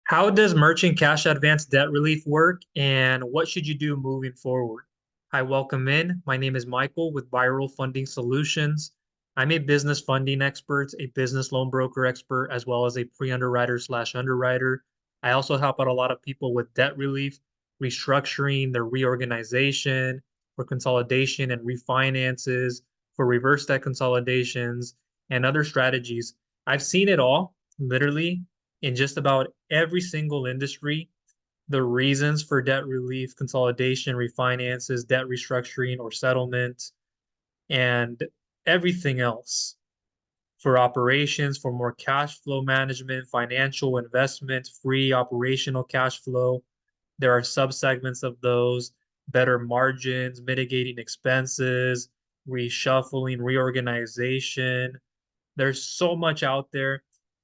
How does merchant cash advance debt relief work, and what should you do moving forward? Hi, welcome in. My name is Michael with Viral Funding Solutions. I'm a business funding expert, a business loan broker expert, as well as a pre-underwriter slash underwriter. I also help out a lot of people with debt relief, restructuring, their reorganization, for consolidation and refinances, for reverse debt consolidations, and other strategies. I've seen it all, literally in just about every single industry, the reasons for debt relief, consolidation, refinances, debt restructuring, or settlement, and everything else for operations, for more cash flow management, financial investment, free operational cash flow. There are subsegments of those, better margins, mitigating expenses, reshuffling, reorganization. There's so much out there.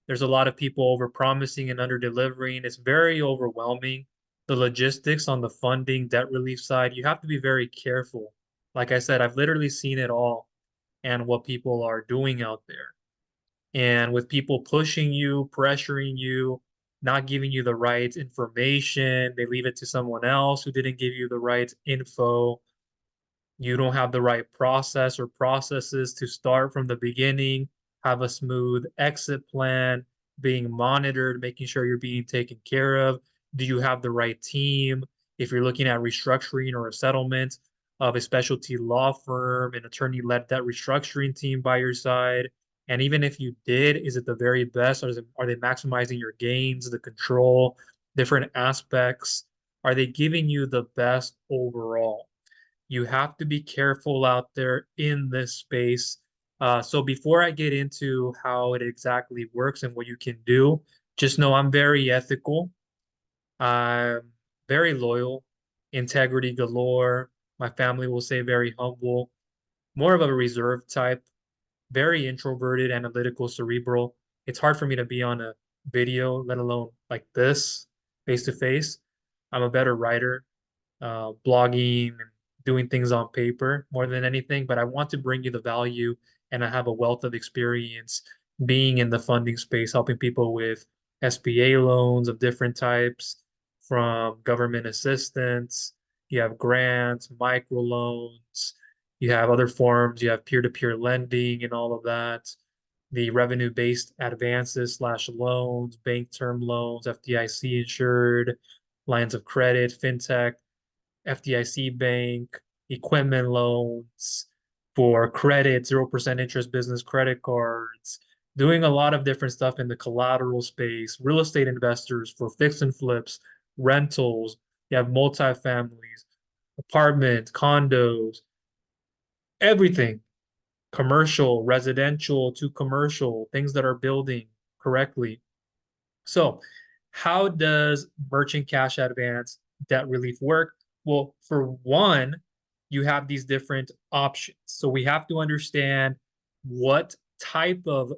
There's a lot of people over promising and under delivering. It's very overwhelming. The logistics on the funding, debt relief side, you have to be very careful. Like I said, I've literally seen it all and what people are doing out there. And with people pushing you, pressuring you, not giving you the right information, they leave it to someone else who didn't give you the right info. You don't have the right process or processes to start from the beginning, have a smooth exit plan, being monitored, making sure you're being taken care of. Do you have the right team? If you're looking at restructuring or a settlement of a specialty law firm, an attorney-led debt restructuring team by your side. And even if you did, is it the very best? Are they maximizing your gains, the control, different aspects? Are they giving you the best overall? You have to be careful out there in this space. So before I get into how it exactly works and what you can do, just know I'm very ethical. I'm very loyal, integrity galore. My family will say very humble, more of a reserved type, very introverted, analytical, cerebral. It's hard for me to be on a video, let alone like this, face to face. I'm a better writer, blogging and doing things on paper more than anything, but I want to bring you the value, and I have a wealth of experience being in the funding space, helping people with SBA loans of different types, from government assistance, you have grants, microloans, you have other forms, you have peer-to-peer lending and all of that, the revenue-based advances slash loans, bank term loans, FDIC insured, lines of credit, fintech, FDIC bank, equipment loans for credit, 0% interest business credit cards, doing a lot of different stuff in the collateral space, real estate investors for fix and flips, rentals, you have multifamilies, apartments, condos, everything, commercial, residential to commercial, things that are building correctly. So, how does merchant cash advance debt relief work? Well, for one, you have these different options. So, we have to understand what type of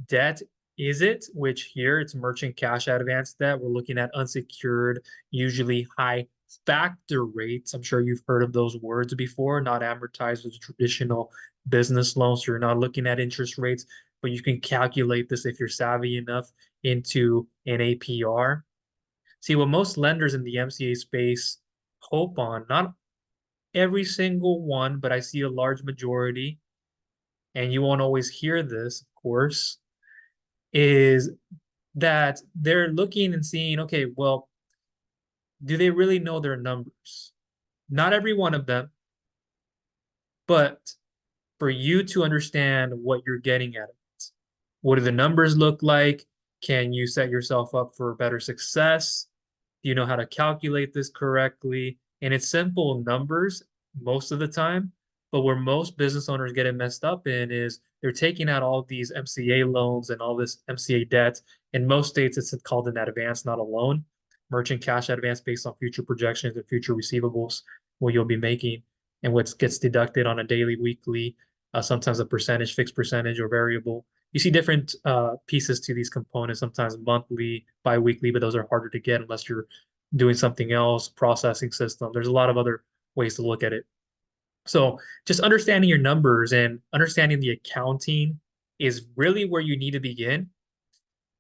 debt is it, which here it's merchant cash advance debt. We're looking at unsecured, usually high factor rates. I'm sure you've heard of those words before, not amortized as a traditional business loan. So you're not looking at interest rates, but you can calculate this if you're savvy enough into an APR. See, what most lenders in the MCA space hope on, not every single one, but I see a large majority, and you won't always hear this, of course, is that they're looking and seeing, okay, well, do they really know their numbers? Not every one of them, but for you to understand what you're getting at it. What do the numbers look like? Can you set yourself up for better success? Do you know how to calculate this correctly? And it's simple numbers most of the time, but where most business owners get it messed up in is they're taking out all these MCA loans and all this MCA debt. In most states, it's called an advance, not a loan. Merchant cash advance based on future projections and future receivables, what you'll be making and what gets deducted on a daily, weekly, sometimes a percentage, fixed percentage, or variable. You see different pieces to these components, sometimes monthly, bi-weekly, but those are harder to get unless you're doing something else, processing system. There's a lot of other ways to look at it. So just understanding your numbers and understanding the accounting is really where you need to begin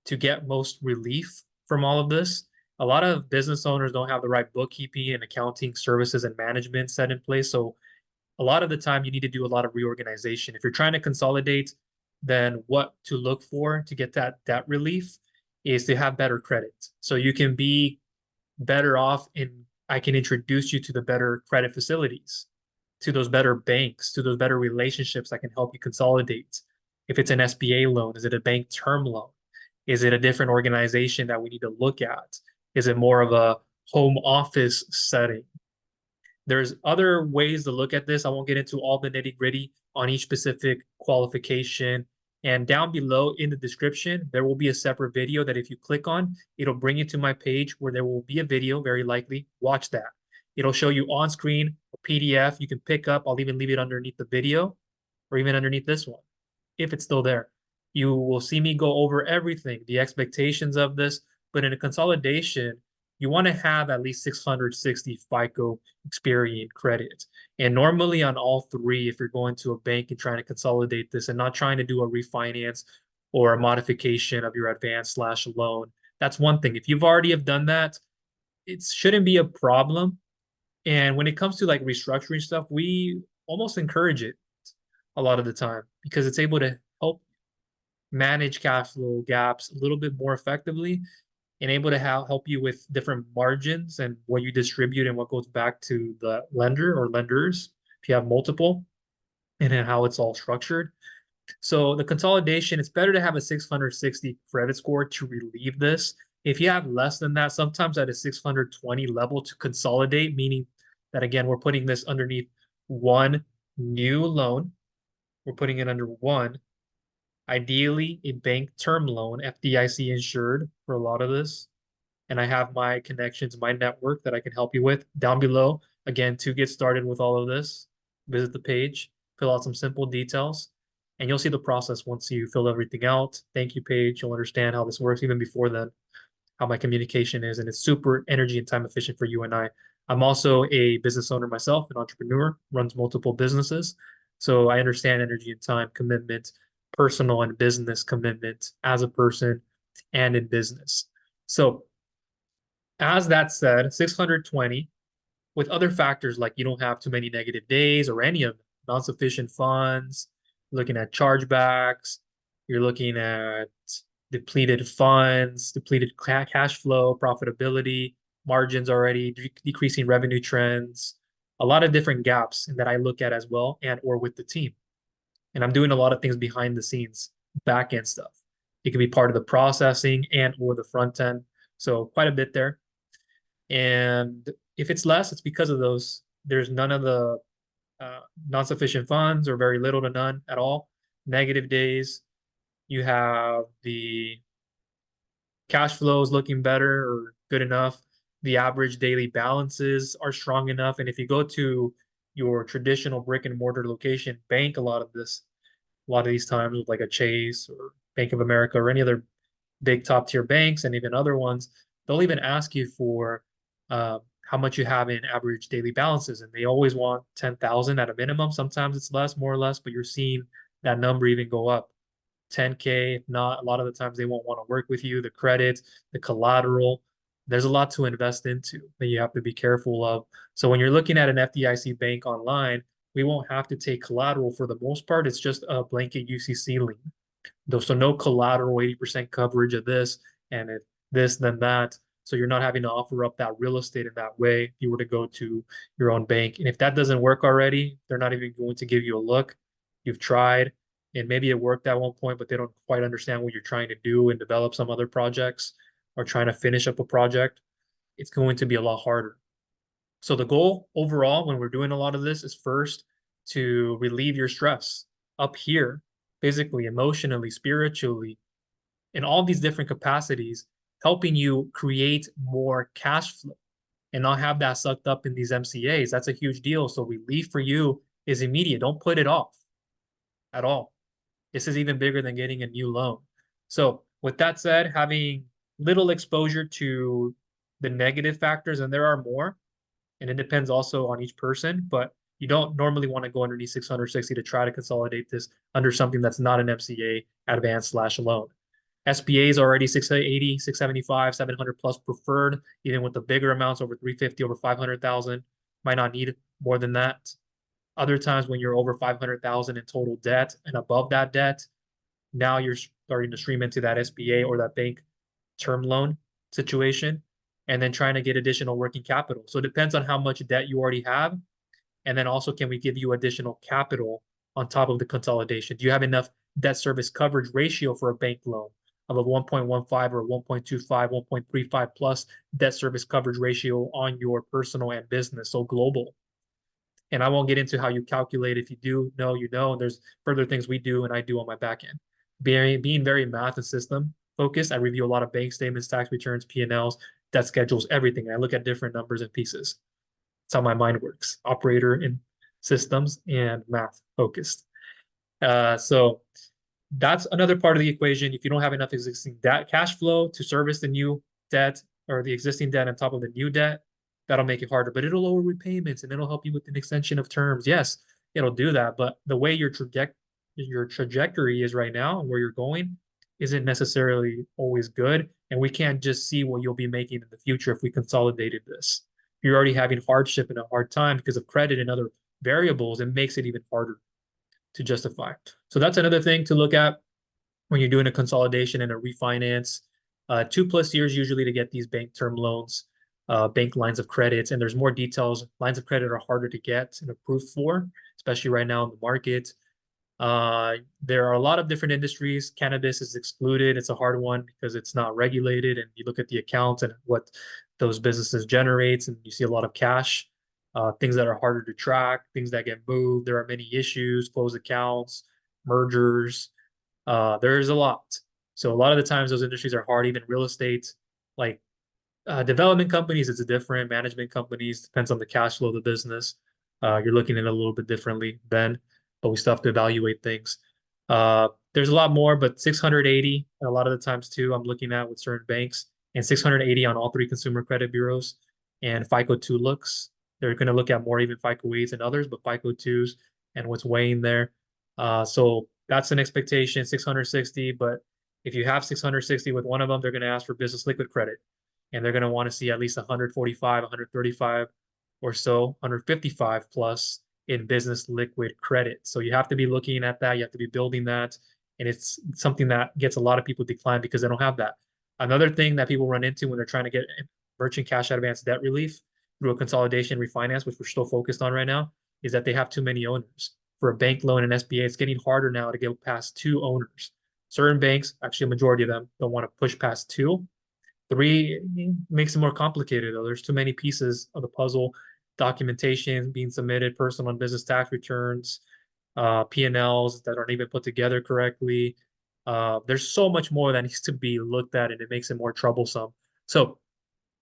to get most relief from all of this. A lot of business owners don't have the right bookkeeping and accounting services and management set in place. So a lot of the time you need to do a lot of reorganization. If you're trying to consolidate, then what to look for to get that debt relief is to have better credit. So you can be better off in I can introduce you to the better credit facilities, to those better banks, to those better relationships that can help you consolidate. If it's an SBA loan, is it a bank term loan? Is it a different organization that we need to look at? Is it more of a home office setting? There's other ways to look at this. I won't get into all the nitty gritty on each specific qualification. And down below in the description, there will be a separate video that if you click on, it'll bring you to my page where there will be a video, very likely. Watch that. It'll show you on screen a PDF you can pick up. I'll even leave it underneath the video or even underneath this one, if it's still there. You will see me go over everything, the expectations of this, but in a consolidation, you want to have at least 660 FICO Experian credit. And normally on all three, if you're going to a bank and trying to consolidate this and not trying to do a refinance or a modification of your advance slash loan, that's one thing. If you've already have done that, it shouldn't be a problem. And when it comes to like restructuring stuff, we almost encourage it a lot of the time because it's able to help manage cash flow gaps a little bit more effectively and able to help you with different margins and what you distribute and what goes back to the lender or lenders if you have multiple, and then how it's all structured. So the consolidation, it's better to have a 660 credit score to relieve this. If you have less than that, sometimes at a 620 level to consolidate, meaning that again, we're putting this underneath one new loan. We're putting it under one, ideally a bank term loan, FDIC insured for a lot of this. And I have my connections, my network that I can help you with down below. Again, to get started with all of this, visit the page, fill out some simple details, and you'll see the process once you fill everything out. Thank you page. You'll understand how this works even before then, how my communication is, and it's super energy and time efficient for you and I. I'm also a business owner myself, an entrepreneur, runs multiple businesses. So I understand energy and time commitment, personal and business commitment as a person and in business. So as that said, 620 with other factors like you don't have too many negative days or any of them, non-sufficient funds, looking at chargebacks, you're looking at depleted funds, depleted cash flow, profitability, margins already, decreasing revenue trends, a lot of different gaps that I look at as well and or with the team. And I'm doing a lot of things behind the scenes, back end stuff. It can be part of the processing and or the front end. So quite a bit there. And if it's less, it's because of those. There's none of the non-sufficient funds or very little to none at all. Negative days. You have the cash flows looking better or good enough. The average daily balances are strong enough. And if you go to your traditional brick and mortar location, bank a lot of these times with like a Chase or Bank of America or any other big top tier banks and even other ones, they'll even ask you for how much you have in average daily balances. And they always want 10,000 at a minimum. Sometimes it's less, more or less, but you're seeing that number even go up. 10K, if not, a lot of the times they won't want to work with you. The credit, the collateral, there's a lot to invest into that you have to be careful of. So when you're looking at an FDIC bank online, we won't have to take collateral for the most part. It's just a blanket UCC lien. So no collateral, 80% coverage of this and this, then that. So you're not having to offer up that real estate in that way if you were to go to your own bank. And if that doesn't work already, they're not even going to give you a look. You've tried, and maybe it worked at one point, but they don't quite understand what you're trying to do and develop some other projects or trying to finish up a project. It's going to be a lot harder. So the goal overall, when we're doing a lot of this, is first to relieve your stress up here, physically, emotionally, spiritually, in all these different capacities, helping you create more cash flow and not have that sucked up in these MCAs. That's a huge deal. So relief for you is immediate. Don't put it off at all. This is even bigger than getting a new loan. So with that said, having little exposure to the negative factors, and there are more, and it depends also on each person, but you don't normally want to go underneath 660 to try to consolidate this under something that's not an MCA advanced slash loan. SBA is already 680, 675, 700 plus preferred, even with the bigger amounts over 350, over 500,000. Might not need more than that. Other times when you're over 500,000 in total debt and above that debt, now you're starting to stream into that SBA or that bank term loan situation, and then trying to get additional working capital. So it depends on how much debt you already have. And then also, can we give you additional capital on top of the consolidation? Do you have enough debt service coverage ratio for a bank loan of a 1.15 or 1.25, 1.35 plus debt service coverage ratio on your personal and business? So global. And I won't get into how you calculate. If you do know, you know, and there's further things we do and I do on my back end. Being very math and system focused, I review a lot of bank statements, tax returns, P&Ls, debt schedules, everything. I look at different numbers and pieces. That's how my mind works. Operator in systems and math focused. So that's another part of the equation. If you don't have enough existing debt cash flow to service the new debt or the existing debt on top of the new debt, that'll make it harder. But it'll lower repayments and it'll help you with an extension of terms. Yes, it'll do that. But the way your trajectory is right now and where you're going isn't necessarily always good. And we can't just see what you'll be making in the future if we consolidated this. If you're already having hardship and a hard time because of credit and other variables, it makes it even harder to justify. So that's another thing to look at when you're doing a consolidation and a refinance. 2+ years usually to get these bank term loans, bank lines of credits, and there's more details. Lines of credit are harder to get and approved for, especially right now in the market. There are a lot of different industries. Cannabis is excluded. It's a hard one because it's not regulated, and you look at the accounts and what those businesses generates, and you see a lot of cash. Things that are harder to track, things that get moved. There are many issues, closed accounts, mergers. There's a lot. So a lot of the times those industries are hard. Even real estate, like development companies, it's a different. Management companies depends on the cash flow of the business. You're looking at it a little bit differently then, but we still have to evaluate things. There's a lot more, but 680 a lot of the times too. I'm looking at with certain banks and 680 on all three consumer credit bureaus, and FICO 2 looks. They're going to look at more even FICO 8s and others, but FICO 2s and what's weighing there. So that's an expectation, 660. But if you have 660 with one of them, they're going to ask for business liquid credit, and they're going to want to see at least 145, 135 or so, 155 plus in business liquid credit. So you have to be looking at that. You have to be building that. And it's something that gets a lot of people declined because they don't have that. Another thing that people run into when they're trying to get merchant cash advance debt relief through a consolidation refinance, which we're still focused on right now, is that they have too many owners. For a bank loan and SBA, it's getting harder now to get past 2 owners. Certain banks, actually a majority of them, don't want to push past 2. 3 makes it more complicated, though. There's too many pieces of the puzzle, documentation being submitted, personal and business tax returns, P&Ls that aren't even put together correctly. There's so much more that needs to be looked at, and it makes it more troublesome. So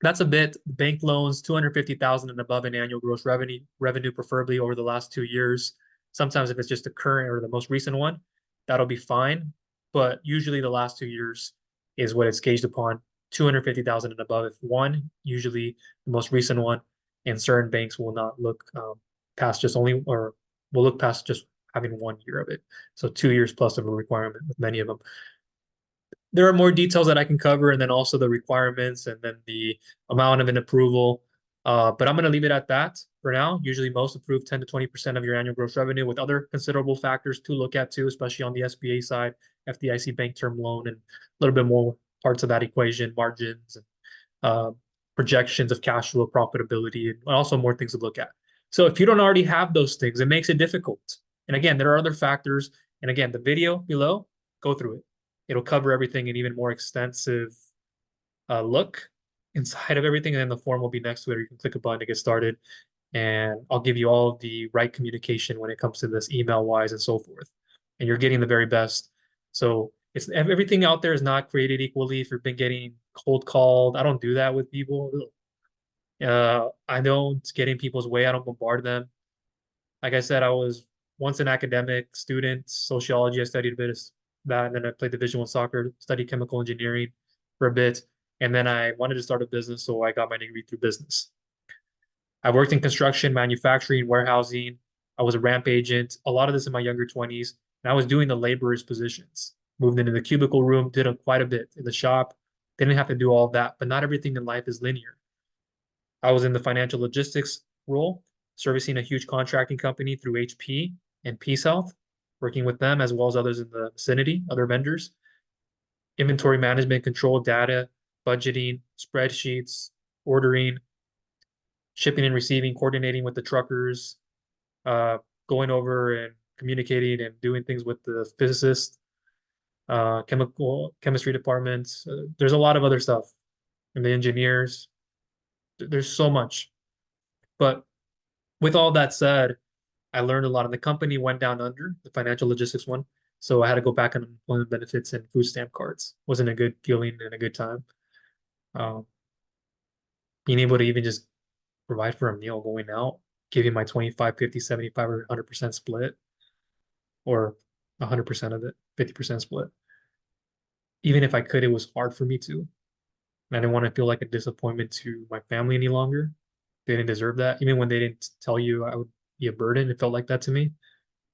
that's a bit. Bank loans, 250,000 and above in annual gross revenue, preferably over the last 2 years. Sometimes if it's just the current or the most recent one, that'll be fine. But usually the last 2 years is what it's gauged upon. 250,000 and above. If one, usually the most recent one, and certain banks will not look past just only, or will look past just having 1 year of it. So 2 years plus of a requirement with many of them. There are more details that I can cover, and then also the requirements and then the amount of an approval. But I'm going to leave it at that for now. Usually most approve 10 to 20% of your annual gross revenue, with other considerable factors to look at too, especially on the SBA side, FDIC bank term loan, and a little bit more parts of that equation, margins, and projections of cash flow profitability, and also more things to look at. So if you don't already have those things, it makes it difficult. And again, there are other factors. And again, the video below, go through it. It'll cover everything in even more extensive look inside of everything. And then the form will be next to it, or you can click a button to get started. And I'll give you all of the right communication when it comes to this email wise and so forth. And you're getting the very best. So it's everything out there is not created equally. If you've been getting cold called, I don't do that with people. I don't get in people's way. I don't bombard them. Like I said, I was once an academic student, sociology. I studied a bit of that, and then I played Division I soccer, studied chemical engineering for a bit, and then I wanted to start a business, so I got my degree through business. I worked in construction, manufacturing, warehousing. I was a ramp agent. A lot of this in my younger 20s, and I was doing the laborers positions. moved into the cubicle room, did quite a bit in the shop. Didn't have to do all of that, but not everything in life is linear. I was in the financial logistics role, servicing a huge contracting company through HP and Peace Health, working with them as well as others in the vicinity, other vendors. Inventory management, control data, budgeting, spreadsheets, ordering, shipping and receiving, coordinating with the truckers, uh, going over and communicating and doing things with the physicists, chemistry departments. There's a lot of other stuff, and the engineers. There's so much. But with all that said, I learned a lot. And the company went down under, the financial logistics one. So I had to go back on employment benefits and food stamp cards. Wasn't a good feeling and a good time. Um, Being able to even just provide for a meal going out, giving my 25, 50, 75, or 100% split, or 100% of it, 50% split. Even if I could, it was hard for me to. And I didn't want to feel like a disappointment to my family any longer. They didn't deserve that. Even when they didn't tell you I would be a burden, it felt like that to me.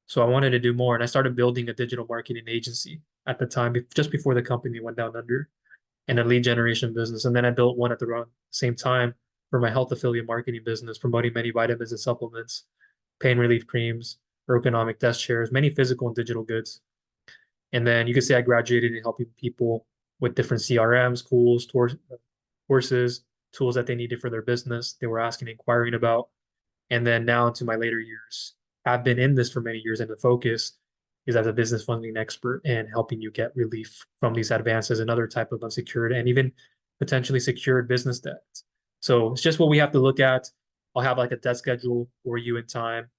So I wanted to do more. And I started building a digital marketing agency at the time, just before the company went down under, and a lead generation business. And then I built one at the same time for my health affiliate marketing business, promoting many vitamins and supplements, pain relief creams, ergonomic desk chairs, many physical and digital goods. And then you could say I graduated in helping people with different CRMs, courses, tools that they needed for their business. They were asking, inquiring about. And then now into my later years, I've been in this for many years, and the focus is as a business funding expert and helping you get relief from these advances and other type of unsecured and even potentially secured business debt. So it's just what we have to look at. I'll have like a debt schedule for you in time,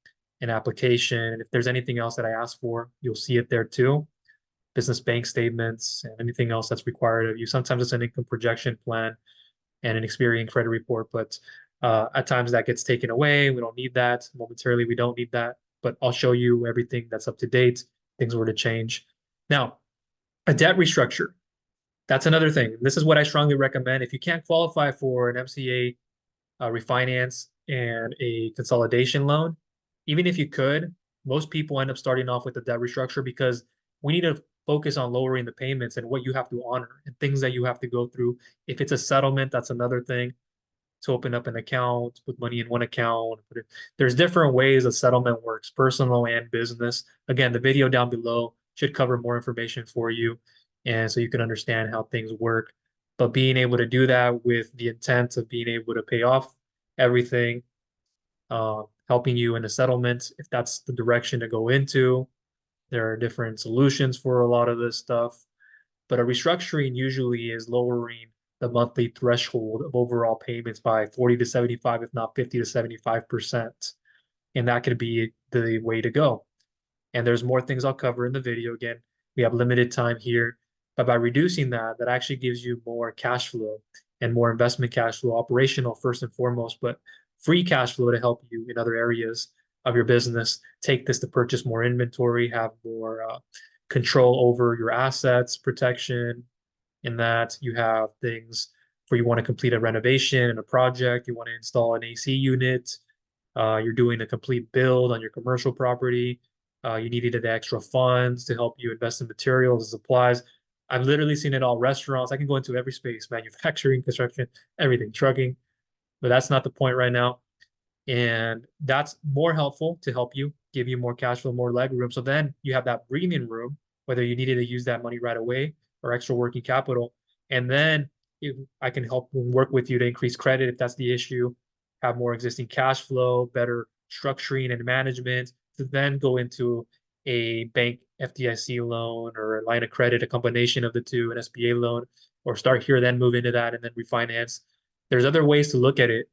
an application. And if there's anything else that I ask for, you'll see it there too. Business bank statements and anything else that's required of you. Sometimes it's an income projection plan and an Experian credit report, but at times that gets taken away. We don't need that. Momentarily, we don't need that, but I'll show you everything that's up to date. Things were to change. Now, a debt restructure. That's another thing. This is what I strongly recommend. If you can't qualify for an MCA refinance and a consolidation loan, even if you could, most people end up starting off with a debt restructure because we need to focus on lowering the payments and what you have to honor and things that you have to go through. If it's a settlement, that's another thing, to open up an account, put money in one account. There's different ways a settlement works, personal and business. Again, the video down below should cover more information for you, and so you can understand how things work. But being able to do that with the intent of being able to pay off everything, helping you in a settlement, if that's the direction to go into. There are different solutions for a lot of this stuff, but a restructuring usually is lowering the monthly threshold of overall payments by 40 to 75, if not 50 to 75%. And that could be the way to go. And there's more things I'll cover in the video. Again, we have limited time here, but by reducing that, that actually gives you more cash flow and more investment cash flow, operational first and foremost, but free cash flow to help you in other areas of your business. Take this to purchase more inventory, have more control over your assets, protection, in that you have things where you want to complete a renovation and a project, you want to install an AC unit, you're doing a complete build on your commercial property, you needed the extra funds to help you invest in materials and supplies. I've literally seen it all. Restaurants, I can go into every space, manufacturing, construction, everything, trucking, but that's not the point right now. And that's more helpful to help you, give you more cash flow, more leg room. So then you have that breathing room, whether you needed to use that money right away or extra working capital. And then if I can help work with you to increase credit if that's the issue, have more existing cash flow, better structuring and management, to then go into a bank FDIC loan or a line of credit, a combination of the two, an SBA loan, or start here, then move into that and then refinance. There's other ways to look at it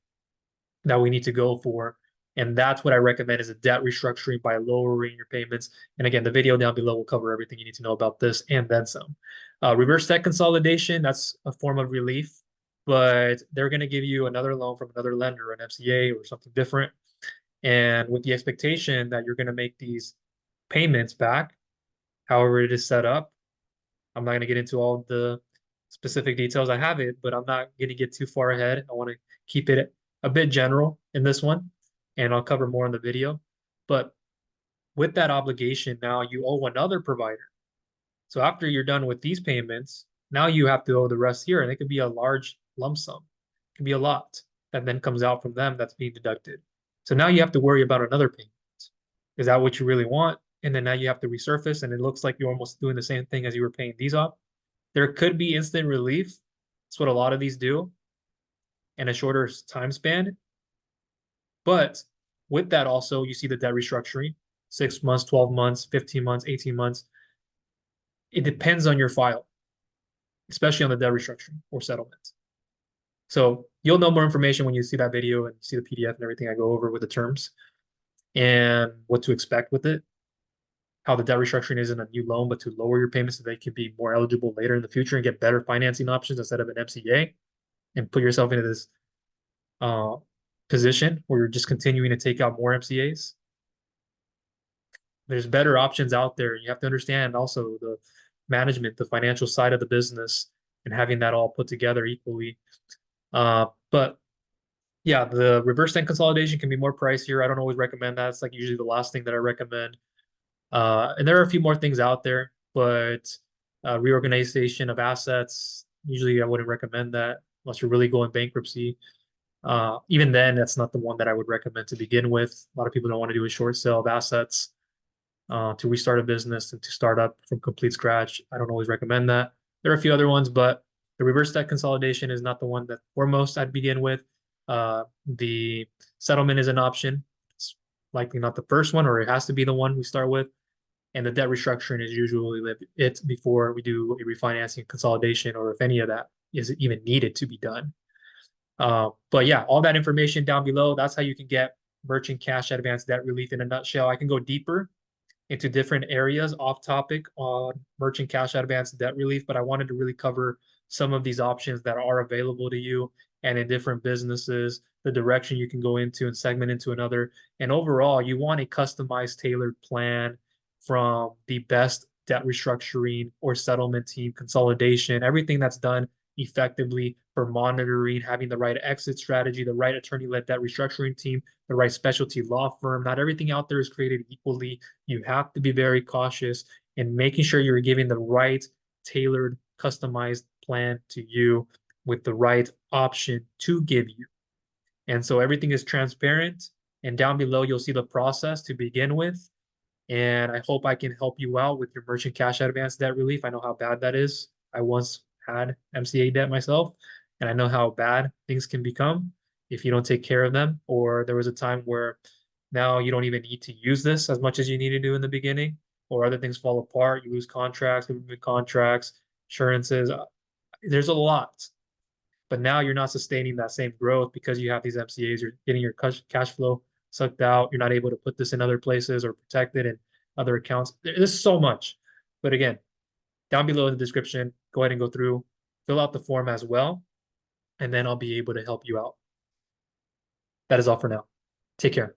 that we need to go for. And that's what I recommend is a debt restructuring by lowering your payments. And again, the video down below will cover everything you need to know about this and then some. Reverse debt consolidation, that's a form of relief, but they're going to give you another loan from another lender, an MCA or something different. And with the expectation that you're going to make these payments back, however it is set up. I'm not going to get into all the specific details. I have it, but I'm not going to get too far ahead. I want to keep it a bit general in this one, and I'll cover more in the video. But with that obligation, now you owe another provider So after you're done with these payments, now you have to owe the rest here, and it could be a large lump sum. It could be a lot that then comes out from them that's being deducted. So now you have to worry about another payment. Is that what you really want? And then now you have to resurface, and it looks like you're almost doing the same thing as you were paying these off. There could be instant relief. That's what a lot of these do in a shorter time span. But with that, also, you see the debt restructuring 6 months, 12 months, 15 months, 18 months. It depends on your file, especially on the debt restructuring or settlement. So you'll know more information when you see that video and see the PDF and everything I go over with the terms and what to expect with it. How the debt restructuring isn't a new loan, but to lower your payments so they can be more eligible later in the future and get better financing options instead of an MCA and put yourself into this uh, position where you're just continuing to take out more MCAs. There's better options out there. You have to understand also the management, the financial side of the business, and having that all put together equally. But yeah, the reverse debt consolidation can be more pricier. I don't always recommend that. It's like usually the last thing that I recommend. And there are a few more things out there, but reorganization of assets, usually I wouldn't recommend that unless you're really going bankruptcy. Even then, that's not the one that I would recommend to begin with. A lot of people don't want to do a short sale of assets to restart a business and to start up from complete scratch. I don't always recommend that. There are a few other ones, but the reverse debt consolidation is not the one that foremost I'd begin with. The settlement is an option. It's likely not the first one, or it has to be the one we start with. And the debt restructuring is usually it before we do a refinancing consolidation, or if any of that is even needed to be done. But yeah, all that information down below. That's how you can get merchant cash advance debt relief in a nutshell. I can go deeper into different areas off topic on merchant cash advance debt relief, but I wanted to really cover some of these options that are available to you and in different businesses, the direction you can go into and segment into another. And overall, you want a customized, tailored plan from the best debt restructuring or settlement team, consolidation, everything that's done effectively for monitoring, having the right exit strategy, the right attorney-led debt restructuring team, the right specialty law firm. Not everything out there is created equally. You have to be very cautious in making sure you're giving the right tailored, customized plan to you with the right option to give you. And so everything is transparent. And down below, you'll see the process to begin with. And I hope I can help you out with your merchant cash advance debt relief. I know how bad that is. I once had MCA debt myself, and I know how bad things can become if you don't take care of them. Or there was a time where now you don't even need to use this as much as you need to do in the beginning, or other things fall apart. You lose contracts, government contracts, insurances. There's a lot. But now you're not sustaining that same growth because you have these MCAs. You're getting your cash flow sucked out. You're not able to put this in other places or protect it in other accounts. There's so much. But again, down below in the description, go ahead and go through, fill out the form as well, and then I'll be able to help you out. That is all for now. Take care.